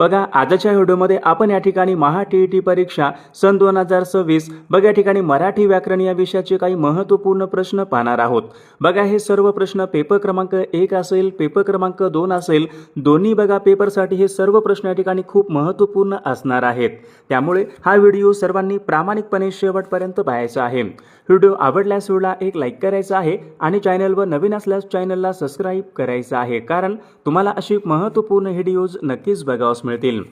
बघा आजच्या व्हिडिओमध्ये आपण या ठिकाणी महा-टी-ई-टी परीक्षा सन 2026 बघा या ठिकाणी मराठी व्याकरण या विषयाचे काही महत्त्वपूर्ण प्रश्न पाहणार आहोत। बघा हे सर्व प्रश्न पेपर क्रमांक 1 असेल, पेपर क्रमांक 2 असेल, दोन्ही बघा पेपरसाठी हे सर्व प्रश्न या ठिकाणी खूप महत्त्वपूर्ण असणार आहेत। त्यामुळे हा व्हिडिओ सर्वांनी प्रामाणिकपणे शेवटपर्यंत पाहायचा आहे। व्हिडिओ आवडल्यास व्हिडिओला एक लाईक करायचा आहे आणि चॅनलवर नवीन असल्यास चॅनलला सबस्क्राइब करायचं आहे, कारण तुम्हाला अशी महत्त्वपूर्ण व्हिडिओज नक्कीच बघावयास मिळतील।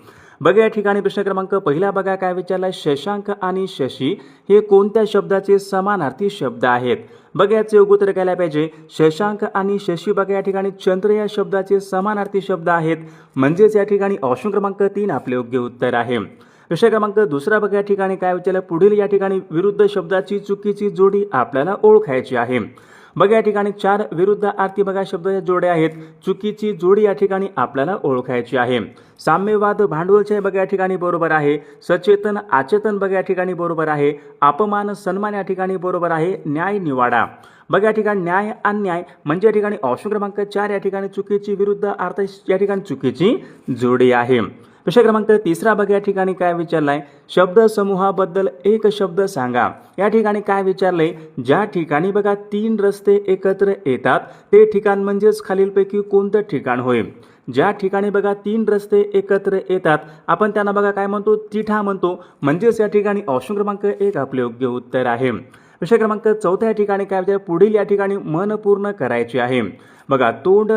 बघा या ठिकाणी प्रश्न क्रमांक पहिला बघा काय विचारलाय, शशांक आणि शशी हे कोणत्या शब्दाचे समानार्थी शब्द आहेत। बघा याचे उत्तर काय पाहिजे, शशांक आणि शशी बघा या ठिकाणी चंद्र या शब्दाचे समानार्थी शब्द आहेत, म्हणजेच या ठिकाणी ऑप्शन क्रमांक 3 आपले योग्य उत्तर आहे। प्रश्न क्रमांक दुसरा बघा या ठिकाणी काय विचारलं, पुढील या ठिकाणी विरुद्ध शब्दाची चुकीची जोडी आपल्याला ओळखायची आहे। बघा या ठिकाणी 4 विरुद्धार्थी बघा शब्दाच्या जोड्या आहेत, चुकीची जोडी या ठिकाणी आपल्याला ओळखायची आहे। साम्यवाद भांडवलचे बघा या ठिकाणी बरोबर आहे, सचेतन अचेतन बघा या ठिकाणी बरोबर आहे, अपमान सन्मान या ठिकाणी बरोबर आहे, न्याय निवाडा बघा या ठिकाणी न्याय अन्याय म्हणजे या ठिकाणी ऑप्शन क्रमांक 4 या ठिकाणी चुकीची विरुद्ध अर्थ या ठिकाणी चुकीची जोडी आहे। प्रश्न क्रमांक तिसरा बघा या ठिकाणी काय विचारलाय, शब्द समूहाबद्दल एक शब्द सांगा। या ठिकाणी काय विचारले, ज्या ठिकाणी बघा 3 रस्ते एकत्र येतात ते ठिकाण म्हणजेच खालीलपैकी कोणतं ठिकाण होय। ज्या ठिकाणी बघा 3 रस्ते एकत्र येतात आपण त्यांना बघा काय म्हणतो, तिठा म्हणतो, म्हणजेच या ठिकाणी ऑप्शन क्रमांक 1 आपले योग्य उत्तर आहे। प्रश्न क्रमांक चौथ्या ठिकाणी काय विचारले, पुढील या ठिकाणी मन पूर्ण करायचे आहे। बघा तोंड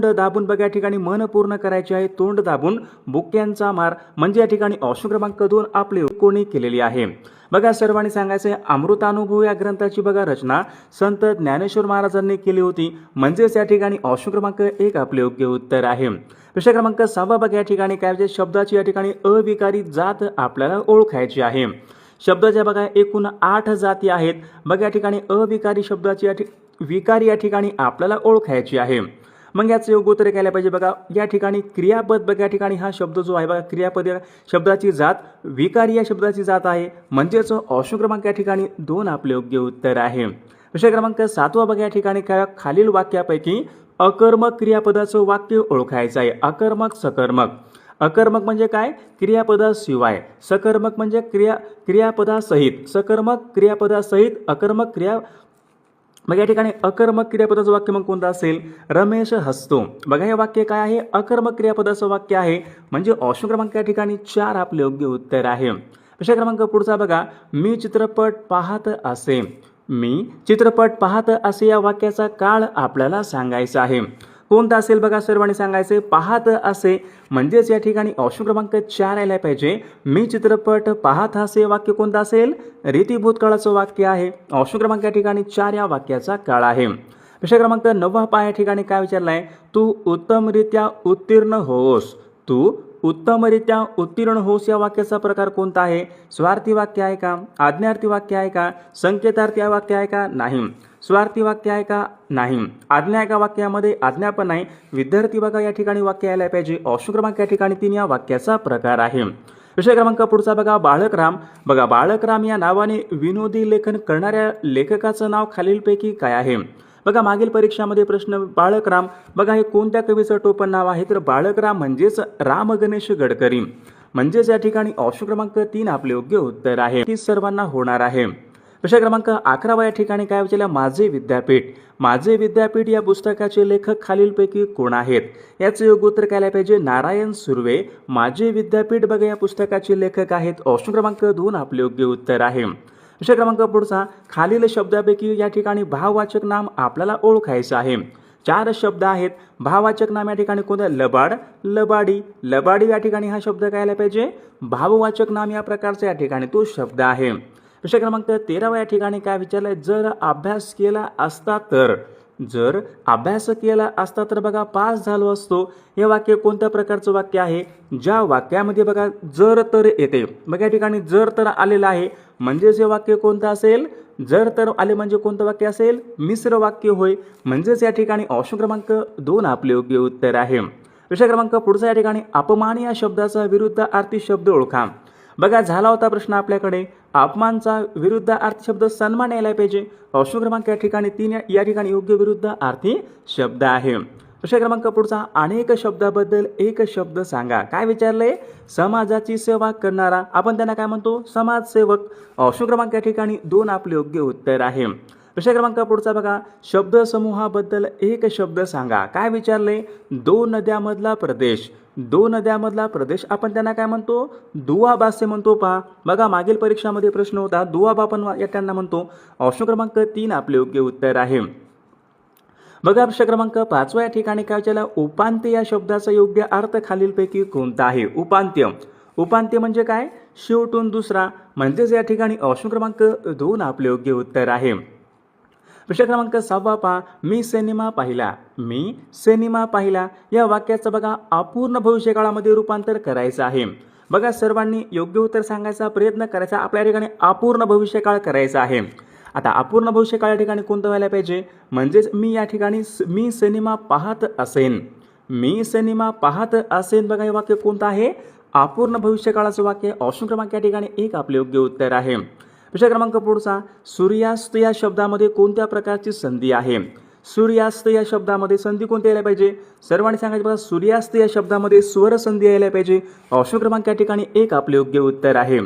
दाबून बघा या ठिकाणी मन पूर्ण करायचे आहे, तोंड दाबून बुक्यांचा मार म्हणजे या ठिकाणी ऑप्शन क्रमांक 2 आपले कोणी केलेली आहे। बघा सर्वांनी सांगायचे अमृतानुभव या ग्रंथाची बघा रचना संत ज्ञानेश्वर महाराजांनी केली होती, म्हणजेच या ठिकाणी ऑप्शन क्रमांक 1 आपले योग्य उत्तर आहे। प्रश्न क्रमांक 6 बघा या ठिकाणी काय म्हणजे शब्दाची या ठिकाणी अविकारी जात आपल्याला ओळखायची आहे। शब्दाच्या बघा एकूण 8 जाती आहेत, बघा या ठिकाणी अविकारी शब्दाची विकारी या ठिकाणी आपल्याला ओळखायची आहे। मग याचे योग्य उत्तर काय पाहिजे, बघा या ठिकाणी क्रियापद बघा या ठिकाणी हा शब्द जो आहे बघा क्रियापद या शब्दाची जात विकारी या शब्दाची जात आहे, म्हणजेच ऑप्शन क्रमांक या ठिकाणी 2 आपले योग्य उत्तर आहे। प्रश्न क्रमांक 7 बघा या ठिकाणी काय, खालील वाक्यापैकी अकर्मक क्रियापदाचं वाक्य ओळखायचं आहे। अकर्मक सकर्मक, अकर्मक म्हणजे काय, क्रियापदाशिवाय, सकर्मक म्हणजे क्रियापदासहित, सकर्मक क्रियापदासहित अकर्मक क्रिया बघा या ठिकाणी अकर्मक क्रियापदाचं वाक्य मग कोणतं असेल, रमेश हसतो बघा हे वाक्य काय आहे, अकर्मक क्रियापदाचं वाक्य आहे, म्हणजे ऑप्शन क्रमांक या ठिकाणी 4 आपले योग्य उत्तर आहे। प्रश्न क्रमांक पुढचा बघा, मी चित्रपट पाहत असे, मी चित्रपट पाहत असे या वाक्याचा काळ आपल्याला सांगायचा आहे। कोणता असेल बघा सर्वांनी सांगायचे, पाहत असे म्हणजेच या ठिकाणी ऑप्शन क्रमांक 4 यायला पाहिजे। मी चित्रपट पाहत असे वाक्य कोणतं असेल, रीती भूतकाळाचं वाक्य आहे, ऑप्शन क्रमांक या ठिकाणी 4 या वाक्याचा काळ आहे। प्रश्न क्रमांक 9 या ठिकाणी काय विचारलाय, तू उत्तमरित्या उत्तीर्ण होस, तू उत्तमरित्या उत्तीर्ण होस या वाक्याचा प्रकार कोणता आहे, स्वार्थी वाक्य आहे का, आज्ञार्थी वाक्य आहे का, संकेतार्थी वाक्य आहे का, नाही, स्वार्थी वाक्य आहे का, नाही, आज्ञा का वाक्यामध्ये आज्ञा पण नाही, विद्यार्थी बघा या ठिकाणी वाक्य यायला पाहिजे, ऑप्शन क्रमांक या ठिकाणी 3 या वाक्याचा प्रकार आहे। विषय क्रमांक पुढचा बघा, बाळकराम बघा बाळकराम या नावाने विनोदी लेखन करणाऱ्या लेखकाचं नाव खालीलपैकी काय आहे। बघा मागील परीक्षामध्ये प्रश्न, बाळकराम बघा हे कोणत्या कवीचं टोपण नाव आहे, तर बाळकराम म्हणजेच राम गणेश गडकरी, म्हणजेच या ठिकाणी ऑप्शन क्रमांक 3 आपले योग्य उत्तर आहे, की सर्वांना होणार आहे। प्रश्न क्रमांक 11 या ठिकाणी काय विचारलं, माझे विद्यापीठ, माझे विद्यापीठ या पुस्तकाचे लेखक खालीलपैकी कोण आहेत। याचे योग्य उत्तर काय पाहिजे, नारायण सुर्वे, माझे विद्यापीठ बघा या पुस्तकाचे लेखक आहेत, ऑप्शन क्रमांक 2 आपले योग्य उत्तर आहे। प्रश्न क्रमांक पुढचा, खालील शब्दापैकी या ठिकाणी भाववाचक नाम आपल्याला ओळखायचं आहे। 4 शब्द आहेत, भाववाचक नाम या ठिकाणी कोणतं, लबाड, लबाडी, लबाडी या ठिकाणी हा शब्द काय आला पाहिजे, भाववाचक नाम या प्रकारचा या ठिकाणी तो शब्द आहे। प्रश्न क्रमांक 13 या ठिकाणी काय विचारलंय, जर अभ्यास केला असता तर, जर अभ्यास केला असता तर बघा पास झालो असतो, हे वाक्य कोणत्या प्रकारचं वाक्य आहे, ज्या वाक्यामध्ये बघा जर तर येते, बघा या ठिकाणी जर तर आलेलं आहे, म्हणजेच हे वाक्य कोणतं असेल, जर तर आले म्हणजे कोणतं वाक्य असेल, मिश्र वाक्य होय, म्हणजेच या ठिकाणी ऑप्शन क्रमांक 2 आपले योग्य उत्तर आहे। विषय क्रमांक पुढचा या ठिकाणी अपमान या शब्दाचा विरुद्धार्थी शब्द ओळखा। बघा झाला होता प्रश्न आपल्याकडे, अपमानचा विरुद्धार्थी शब्द सन्मान यायला पाहिजे, ऑप्शन क्रमांक या ठिकाणी 3 या ठिकाणी योग्य विरुद्धार्थी शब्द आहे। प्रश्न क्रमांक पुढचा, अनेक शब्दाबद्दल एक शब्द सांगा. काय विचारलंय? समाजाची सेवा करणारा, आपण त्यांना काय म्हणतो? समाजसेवक. ऑप्शन क्रमांक या ठिकाणी 2 आपले योग्य उत्तर आहे. प्रश्न क्रमांक पुढचा बघा, शब्दसमूहाबद्दल एक शब्द सांगा. काय विचारले? 2 नद्यामधला प्रदेश. 2 नद्यामधला प्रदेश, आपण त्यांना काय म्हणतो? दुआब असे म्हणतो. पहा बघा, मागील परीक्षामध्ये प्रश्न होता, दुआब आपण या त्यांना म्हणतो. ऑप्शन क्रमांक 3 आपले योग्य उत्तर आहे. बघा प्रश्न क्रमांक 5 या ठिकाणी काय विचारलं? उपांत्य या शब्दाचा योग्य अर्थ खालीलपैकी कोणता आहे? उपांत्य. उपांत्य म्हणजे काय? शेवटून दुसरा, म्हणजेच या ठिकाणी ऑप्शन क्रमांक 2 आपले योग्य उत्तर आहे. प्रश्न क्रमांक 6 पहा, मी सिनेमा पाहिला. मी सिनेमा पाहिला या वाक्याचं बघा अपूर्ण भविष्यकाळामध्ये रूपांतर करायचं आहे. बघा सर्वांनी योग्य उत्तर सांगायचा प्रयत्न करायचा. आपल्या ठिकाणी अपूर्ण भविष्यकाळ करायचा आहे. आता अपूर्ण भविष्यकाळ या ठिकाणी कोणतं व्हायला पाहिजे? म्हणजेच मी या ठिकाणी मी सिनेमा पाहत असेन. मी सिनेमा पाहत असेन. बघा हे वाक्य कोणतं आहे? अपूर्ण भविष्यकाळाचं वाक्य. ऑप्शन क्रमांक या ठिकाणी 1 आपले योग्य उत्तर आहे. प्रश्न क्रमांक पुढचा, सूर्यास्त या शब्दामध्ये कोणत्या प्रकारची संधी आहे? सूर्यास्त या शब्दामध्ये संधी कोणती यायला पाहिजे? सर्वांनी सांगायचं बघा, सूर्यास्त या शब्दामध्ये स्वर संधी यायला पाहिजे. ऑप्शन क्रमांक या ठिकाणी 1 आपले योग्य उत्तर आहे.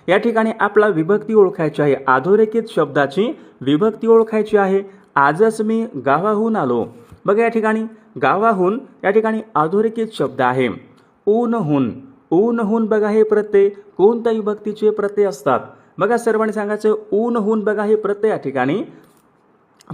या ठिकाणी आपला विभक्ती ओळखायची आहे. अधोरेखित शब्दाची विभक्ती ओळखायची आहे. आजच मी गावाहून आलो. बघा या ठिकाणी गावाहून या ठिकाणी अधोरेखित शब्द आहे. ऊनहून. ऊनहून बघा हे प्रत्यय कोणत्या विभक्तीचे प्रत्यय असतात? बघा सर्वांनी सांगायचं, ऊनहून बघा हे प्रत्यय या ठिकाणी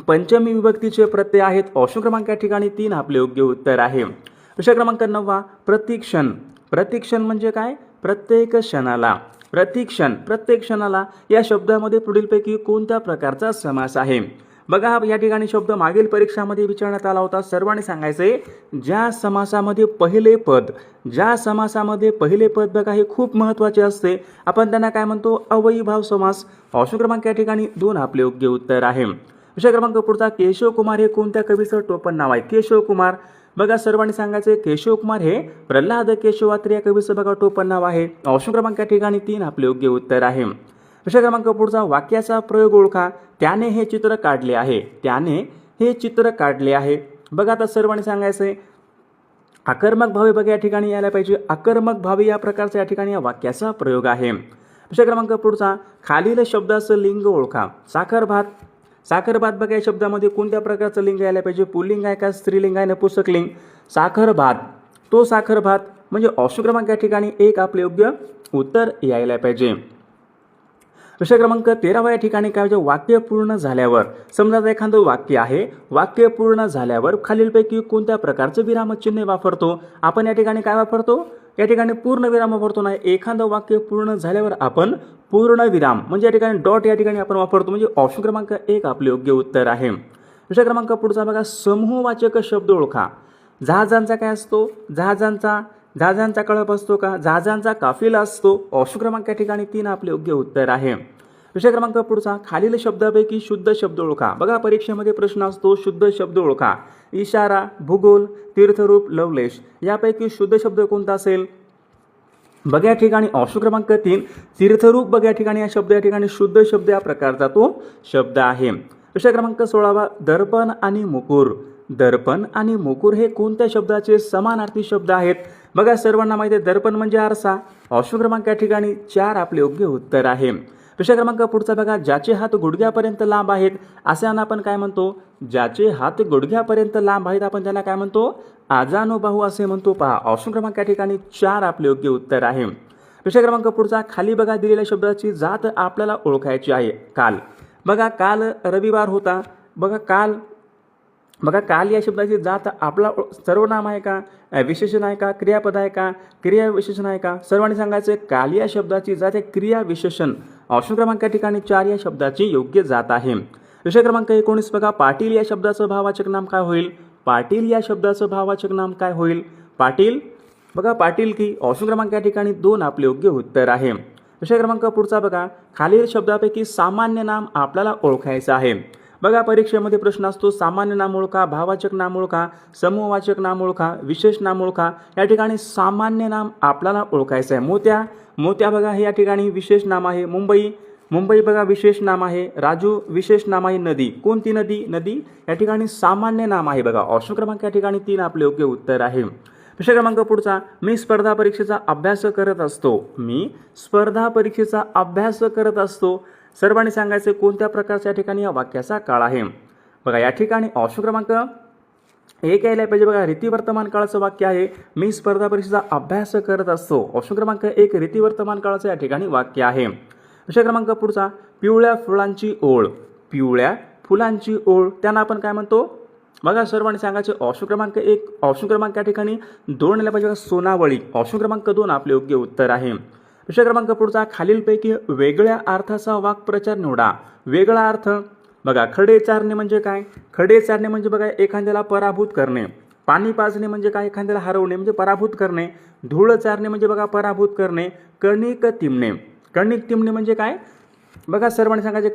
पंचमी विभक्तीचे प्रत्यय आहेत. ऑप्शन क्रमांक या ठिकाणी 3 आपले योग्य उत्तर आहे. प्रश्न क्रमांक 9 प्रतिक्षण. प्रतिक्षण म्हणजे काय? प्रत्येक क्षणाला. प्रतिक्षण, प्रत्येक क्षणाला या शब्दामध्ये पुढीलपैकी कोणत्या प्रकारचा समास आहे? बघा या ठिकाणी शब्द मागील परीक्षामध्ये विचारण्यात आला होता. सर्वांनी सांगायचे, ज्या समासामध्ये पहिले पद, ज्या समासामध्ये पहिले पद बघा हे खूप महत्त्वाचे असते, आपण त्यांना काय म्हणतो? अव्ययीभाव समास. ऑप्शन क्रमांक या ठिकाणी 2 आपले योग्य उत्तर आहे. प्रश्न क्रमांक पुढचा, केशव कुमार हे कोणत्या कवीचं टोपण नाव आहे? केशव कुमार. बघा सर्वांनी सांगायचे, केशव कुमार हे प्रल्हाद केशवात्री या कवीचं बघा टोपण नाव आहे. ऑप्शन क्रमांक या ठिकाणी 3 आपले योग्य उत्तर आहे. प्रश्न क्रमांक पुढचा, वाक्याचा प्रयोग ओळखा. त्याने हे चित्र काढले आहे. त्याने हे चित्र काढले आहे. बघा आता सर्वांनी सांगायचंय, आकर्मक भावे बघा या ठिकाणी यायला पाहिजे. आकर्मक भावे या प्रकारचा या ठिकाणी या वाक्याचा प्रयोग आहे. प्रश्न क्रमांक पुढचा, खालील शब्दाचं लिंग ओळखा. साखर भात. साखर भात बघा या शब्दामध्ये कोणत्या प्रकारचं लिंग यायला पाहिजे? पुल्लिंग आहे का स्त्रीलिंग आहे? नपुंसक लिंग. साखर भात, तो साखर भात, म्हणजे ऑप्शन क्रमांक या ठिकाणी 1 आपले योग्य उत्तर यायला पाहिजे. प्रश्न क्रमांक 13 या ठिकाणी काय म्हणजे? वाक्य पूर्ण झाल्यावर. समजा एखादं वाक्य आहे, वाक्य पूर्ण झाल्यावर खालीलपैकी कोणत्या प्रकारचं विरामचिन्ह वापरतो? आपण या ठिकाणी काय वापरतो? या ठिकाणी पूर्ण विराम वापरतो. नाही, एखादं वाक्य पूर्ण झाल्यावर आपण पूर्ण विराम म्हणजे या ठिकाणी डॉट या ठिकाणी आपण वापरतो. म्हणजे ऑप्शन क्रमांक 1 आपले योग्य उत्तर आहे. प्रश्न क्रमांक पुढचा बघा, समूहवाचक शब्द ओळखा. जहाजांचा काय असतो? जहाजांचा कळप असतो का? जहाजांचा काफिला असतो. ऑप्शन क्रमांक या ठिकाणी 3 आपले योग्य उत्तर आहे. प्रश्न क्रमांक पुढचा, खालील शब्दापैकी शुद्ध शब्द ओळखा. बघा परीक्षेमध्ये प्रश्न असतो, शुद्ध शब्द ओळखा. इशारा, भूगोल, तीर्थरूप, लवलेश यापैकी शुद्ध शब्द कोणता असेल? बघा या ठिकाणी ऑप्शन क्रमांक 3 तीर्थरूप. बघा या ठिकाणी हा शब्द या ठिकाणी शुद्ध शब्द या प्रकारचा तो शब्द आहे. प्रश्न क्रमांक 16 दर्पण आणि मुकुर. दर्पण आणि मुकुर हे कोणत्या शब्दाचे समानार्थी शब्द आहेत? बघा सर्वांना माहिती आहे, दर्पण म्हणजे आरसा. ऑप्शन क्रमांक या ठिकाणी 4 आपले योग्य उत्तर आहे. प्रश्न क्रमांक पुढचा बघा, ज्याचे हात गुडघ्यापर्यंत लांब आहेत अशांना आपण काय म्हणतो? ज्याचे हात गुडघ्यापर्यंत लांब आहेत आपण त्यांना काय म्हणतो? आजानुबाहू असे म्हणतो. पहा ऑप्शन क्रमांक या ठिकाणी 4 आपले योग्य उत्तर आहे. प्रश्न क्रमांक पुढचा, खाली बघा दिलेल्या शब्दाची जात आपल्याला ओळखायची आहे. काल. बघा काल रविवार होता. बघा काल या शब्दाची जात आपला सर्वनाम आहे का? विशेषण आहे का? क्रियापद आहे का? क्रिया विशेषण आहे का? सर्वांनी सांगायचं, काल या शब्दाची जात आहे क्रिया विशेषण. ऑप्शन क्रमांक या ठिकाणी 4 या शब्दाची योग्य जात आहे. प्रश्न क्रमांक 19 बघा, पाटील या शब्दाचं भाववाचक नाम काय होईल? पाटील या शब्दाचं भाववाचक नाम काय होईल? पाटील. बघा पाटील की. ऑप्शन क्रमांक या ठिकाणी 2 आपले योग्य उत्तर आहे. प्रश्न क्रमांक पुढचा बघा, खालील शब्दापैकी सामान्य नाम आपल्याला ओळखायचं आहे. बघा परीक्षेमध्ये प्रश्न असतो, सामान्य नाम ओळखा, भाववाचक नाम ओळखा, समूहवाचक नाम ओळखा, विशेष नाम ओळखा. या ठिकाणी सामान्य नाम आपल्याला ओळखायचं आहे. मोत्या. मोत्या बघा हे या ठिकाणी विशेष नाम आहे. मुंबई. मुंबई बघा विशेष नाम आहे, राजू विशेष नाम आहे, नदी कोणती नदी, नदी या ठिकाणी सामान्य नाम आहे बघा, ऑप्शन क्रमांक या ठिकाणी 3 आपले योग्य उत्तर आहे. प्रश्न क्रमांक पुढचा, मी स्पर्धा परीक्षेचा अभ्यास करत असतो, मी स्पर्धा परीक्षेचा अभ्यास करत असतो. सर्वांनी सांगायचे कोणत्या प्रकारच्या ठिकाणी या वाक्याचा काळ आहे. बघा या ठिकाणी ऑप्शन क्रमांक एक यायला पाहिजे बघा, रीती वर्तमान काळाचं वाक्य आहे, मी स्पर्धा परीक्षेचा अभ्यास करत असतो. ऑप्शन क्रमांक 1 रीती वर्तमान काळाचं या ठिकाणी वाक्य आहे. प्रश्न क्रमांक पुढचा, पिवळ्या फुलांची ओळ, पिवळ्या फुलांची ओळ त्यांना आपण काय म्हणतो. बघा सर्वांनी सांगायचे ऑप्शन क्रमांक 1, ऑप्शन क्रमांक या ठिकाणी 2 यायला पाहिजे बघा, सोनावळी. ऑप्शन क्रमांक 2 आपले योग्य उत्तर आहे. प्रश्न क्रमांक पुढचा, खालीलपैकी वेगळ्या अर्थाचा वाक्प्रचार निवडा. वेगळा अर्थ बघा, खडे चारणे म्हणजे काय, खडे चारणे म्हणजे बघा एखाद्याला पराभूत करणे. पाणी पाजणे म्हणजे काय, एखाद्याला हरवणे म्हणजे पराभूत करणे. धूळ चारणे म्हणजे बघा पराभूत करणे. कणिक तिमणे, कणिक तिमणे म्हणजे काय बघा सर्वांनी सांगायचे,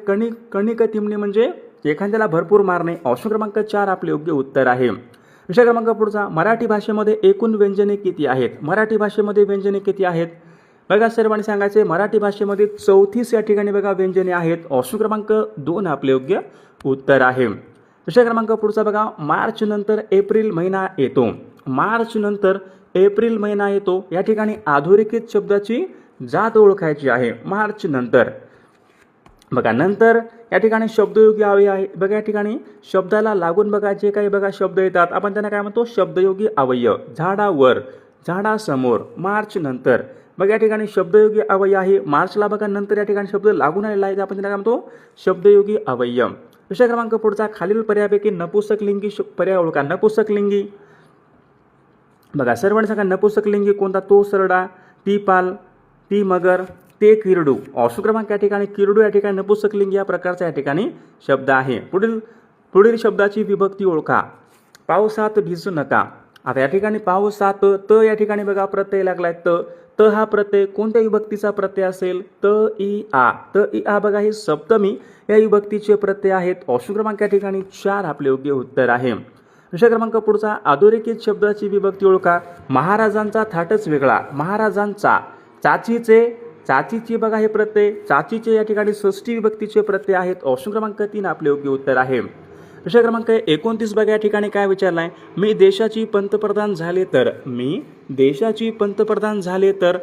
कणिक तिमणे म्हणजे एखाद्याला भरपूर मारणे. ऑप्शन क्रमांक 4 आपले योग्य उत्तर आहे. विषय क्रमांक पुढचा, मराठी भाषेमध्ये एकूण व्यंजने किती आहेत, मराठी भाषेमध्ये व्यंजने किती आहेत. बघा सर्वांनी सांगायचे मराठी भाषेमध्ये 34 या ठिकाणी बघा व्यंजने आहेत. ऑप्शन क्रमांक 2 आपले योग्य उत्तर आहे. विषय क्रमांक पुढचा बघा, मार्च नंतर एप्रिल महिना येतो, मार्च नंतर एप्रिल महिना येतो. या ठिकाणी अधोरेखित शब्दाची जात ओळखायची आहे. मार्च नंतर बघा, नंतर या ठिकाणी शब्दयोगी अव्यय आहे बघा, या ठिकाणी शब्दाला लागून बघा जे काही बघा शब्द येतात आपण त्यांना काय म्हणतो, शब्दयोगी अव्यय. झाडावर, झाडासमोर, मार्च नंतर बघा या ठिकाणी शब्दयोगी अव्यय आहे. मार्चला बघा नंतर या ठिकाणी शब्द लागून आलेला आहे, आपण त्यांना काय म्हणतो, शब्दयोगी अव्यय. विषय क्रमांक पुढचा, खालील पर्यायापैकी नपुंसकलिंगी पर्याय ओळखा. नपुंसकलिंगी बघा सर्वांनी सांगा, नपुंसकलिंगी कोणता, तो सरडा, ती पाल, ती मगर, ते किरडू. ऑप्शन क्रमांक या ठिकाणी किरडू या ठिकाणी नपुंसकलिंगी या प्रकारचा या ठिकाणी शब्द आहे. पुढील शब्दाची विभक्ती ओळखा. पावसात भिजू नका. आता या ठिकाणी पावसात त या ठिकाणी बघा प्रत्यय लागलाय, त हा प्रत्यय कोणत्या विभक्तीचा प्रत्यय असेल, त इ आ. त इ आ बघा हे सप्तमी या विभक्तीचे प्रत्यय आहेत. ऑप्शन क्रमांक या ठिकाणी 4 आपले योग्य उत्तर आहे. विषय क्रमांक पुढचा, अधोरेखित शब्दाची विभक्ती ओळखा. महाराजांचा थाटच वेगळा. महाराजांचा, चाचीचे बघा हे प्रत्यय, चाचीचे या ठिकाणी षष्ठी विभक्तीचे प्रत्यय आहेत. ऑप्शन क्रमांक 3 आपले योग्य उत्तर आहे. विषय क्रमांक 29 बघा या ठिकाणी काय विचारलाय, मी देशाची पंतप्रधान झाले तर, मी देशाची पंतप्रधान झाले तर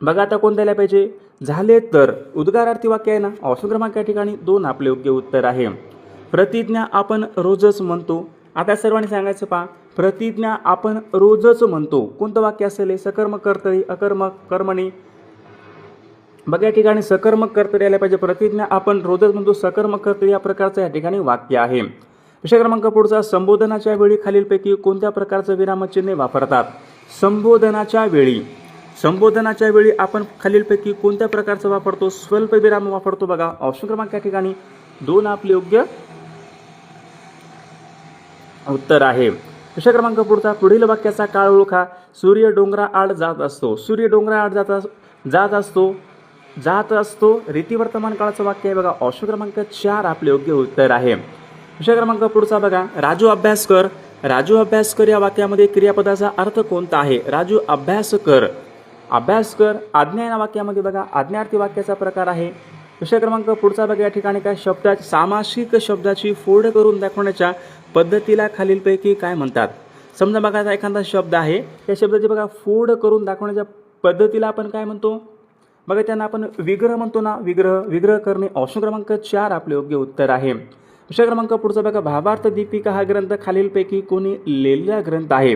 बघा आता कोण द्यायला पाहिजे, झाले तर उद्गारार्थी वाक्य आहे ना. ऑप्शन क्रमांक या ठिकाणी 2 आपले योग्य उत्तर आहे. प्रतिज्ञा आपण रोजच म्हणतो. आता सर्वांनी सांगायचं पहा, प्रतिज्ञा आपण रोजच म्हणतो कोणतं वाक्य असेल, सकर्मक कर्तरी, अकर्मक कर्मणी. बघा या ठिकाणी सकर्मक कर्तरी यायला पाहिजे. प्रतिज्ञा आपण रोजच म्हणतो, सकर्मक कर्तरी या प्रकारचं या ठिकाणी वाक्य आहे. विषय क्रमांक पुढचा, संबोधनाच्या वेळी खालीलपैकी कोणत्या प्रकारचं विरामचिन्ह वापरतात. संबोधनाच्या वेळी आपण खालीलपैकी कोणत्या प्रकारचं वापरतो, स्वल्प विराम वापरतो. बघा ऑप्शन क्रमांक या ठिकाणी 2 आपले योग्य उत्तर आहे. विषय क्रमांक पुढचा, पुढील वाक्याचा काळ ओळखा. सूर्य डोंगराआड जात असतो. सूर्य डोंगराआड जात असतो रीती वर्तमान काळाचं वाक्य आहे बघा. ऑप्शन क्रमांक 4 आपले योग्य उत्तर आहे. विषय क्रमांक पुढचा बघा, राजू अभ्यास कर. राजू अभ्यास कर या वाक्यामध्ये क्रियापदाचा अर्थ कोणता आहे. राजू अभ्यास कर, अभ्यास कर आज्ञा या वाक्यामध्ये बघा आज्ञार्थी वाक्याचा प्रकार आहे. विषय क्रमांक पुढचा बघा, या ठिकाणी काय शब्दाची सामासिक शब्दाची फोड करून दाखवण्याच्या पद्धतीला खालीलपैकी काय म्हणतात. समजा बघा एखादा शब्द आहे, त्या शब्दाची बघा फोड करून दाखवण्याच्या पद्धतीला आपण काय म्हणतो बघा, त्यांना आपण विग्रह म्हणतो ना. विग्रह करणे. ऑप्शन क्रमांक 4 आपले योग्य उत्तर आहे. विषय क्रमांक पुढचा बघा, भावार्थ दीपिका हा ग्रंथ खालीलपैकी कोणी लिहिलेला ग्रंथ आहे.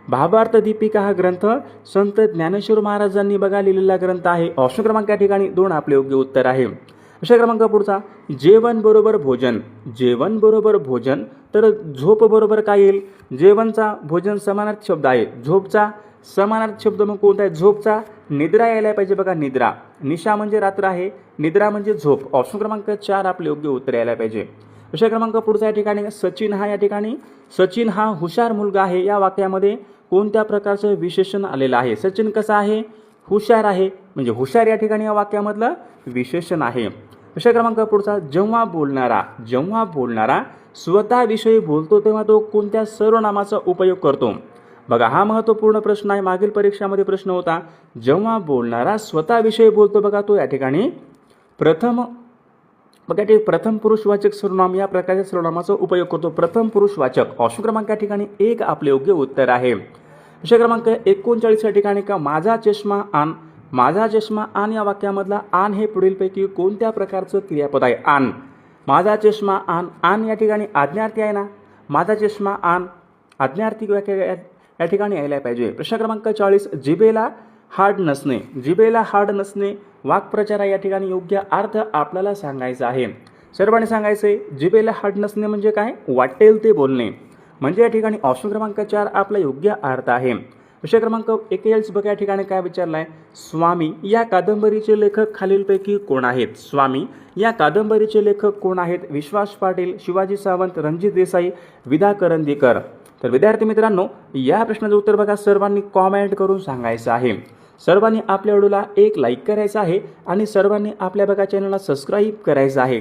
भावार्थ दीपिका हा ग्रंथ संत ज्ञानेश्वर महाराजांनी बघा लिहिलेला ग्रंथ आहे. ऑप्शन क्रमांक या ठिकाणी 2 आपले योग्य उत्तर आहे. विषय क्रमांक पुढचा, जेवण बरोबर भोजन. जेवण बरोबर भोजन तर झोप बरोबर काय येईल. जेवणचा भोजन समानार्थी शब्द आहे. झोपचा समानार्थी शब्द मग कोणता आहे, झोपचा. निद्रा यायला पाहिजे बघा, निद्रा. निशा म्हणजे रात्र आहे, निद्रा म्हणजे झोप. ऑप्शन क्रमांक 4 आपले योग्य उत्तर यायला पाहिजे. विषय क्रमांक पुढचा, या ठिकाणी सचिन हा हुशार मुलगा आहे या वाक्यामध्ये कोणत्या प्रकारचं विशेषण आलेलं आहे. सचिन कसा आहे, हुशार आहे, म्हणजे हुशार या ठिकाणी या वाक्यामधलं विशेषण आहे. विषय क्रमांक पुढचा, जेव्हा बोलणारा स्वतःविषयी बोलतो तेव्हा तो कोणत्या सर्वनामाचा उपयोग करतो. बघा हा महत्त्वपूर्ण प्रश्न आहे. मागील परीक्षामध्ये प्रश्न होता, जेव्हा बोलणारा स्वतःविषयी बोलतो बघा तो या ठिकाणी बघा ते प्रथम पुरुषवाचक सर्वनाम या प्रकारच्या सर्वनामाचा उपयोग करतो. प्रथम पुरुषवाचक ऑप्शन क्रमांक या ठिकाणी 1 आपले योग्य उत्तर आहे. विषय क्रमांक 39 या ठिकाणी का माझा चष्मा आण. माझा चष्मा आण या वाक्यामधला आण हे पुढीलपैकी कोणत्या प्रकारचं क्रियापद आहे. आण, माझा चष्मा आण. आण या ठिकाणी आज्ञार्थी आहे ना. माझा चष्मा आण आज्ञार्थी वाक्य या ठिकाणी यायला पाहिजे. प्रश्न क्रमांक 40 जिभेला हाड नसणे. जिभेला हाड नसणे वाक्प्रचार या ठिकाणी योग्य अर्थ आपल्याला सांगायचा आहे. सर्वांनी सांगायचे जिभेला हाड नसणे म्हणजे काय. वाटेल ते बोलणे. म्हणजे या ठिकाणी ऑप्शन क्रमांक 4 आपला योग्य अर्थ आहे. विषय क्रमांक 41 बघा या ठिकाणी काय विचारला आहे. स्वामी या कादंबरीचे लेखक खालीलपैकी कोण आहेत. स्वामी या कादंबरीचे लेखक कोण आहेत. विश्वास पाटील, शिवाजी सावंत, रणजित देसाई, विदा करंदीकर. तर विद्यार्थी मित्रांनो या प्रश्नाचं उत्तर बघा सर्वांनी कॉमेंट करून सांगायचं आहे. सर्वांनी आपल्या व्हिडिओला एक लाईक करायचं आहे आणि सर्वांनी आपल्या बघा चॅनलला सबस्क्राईब करायचं आहे.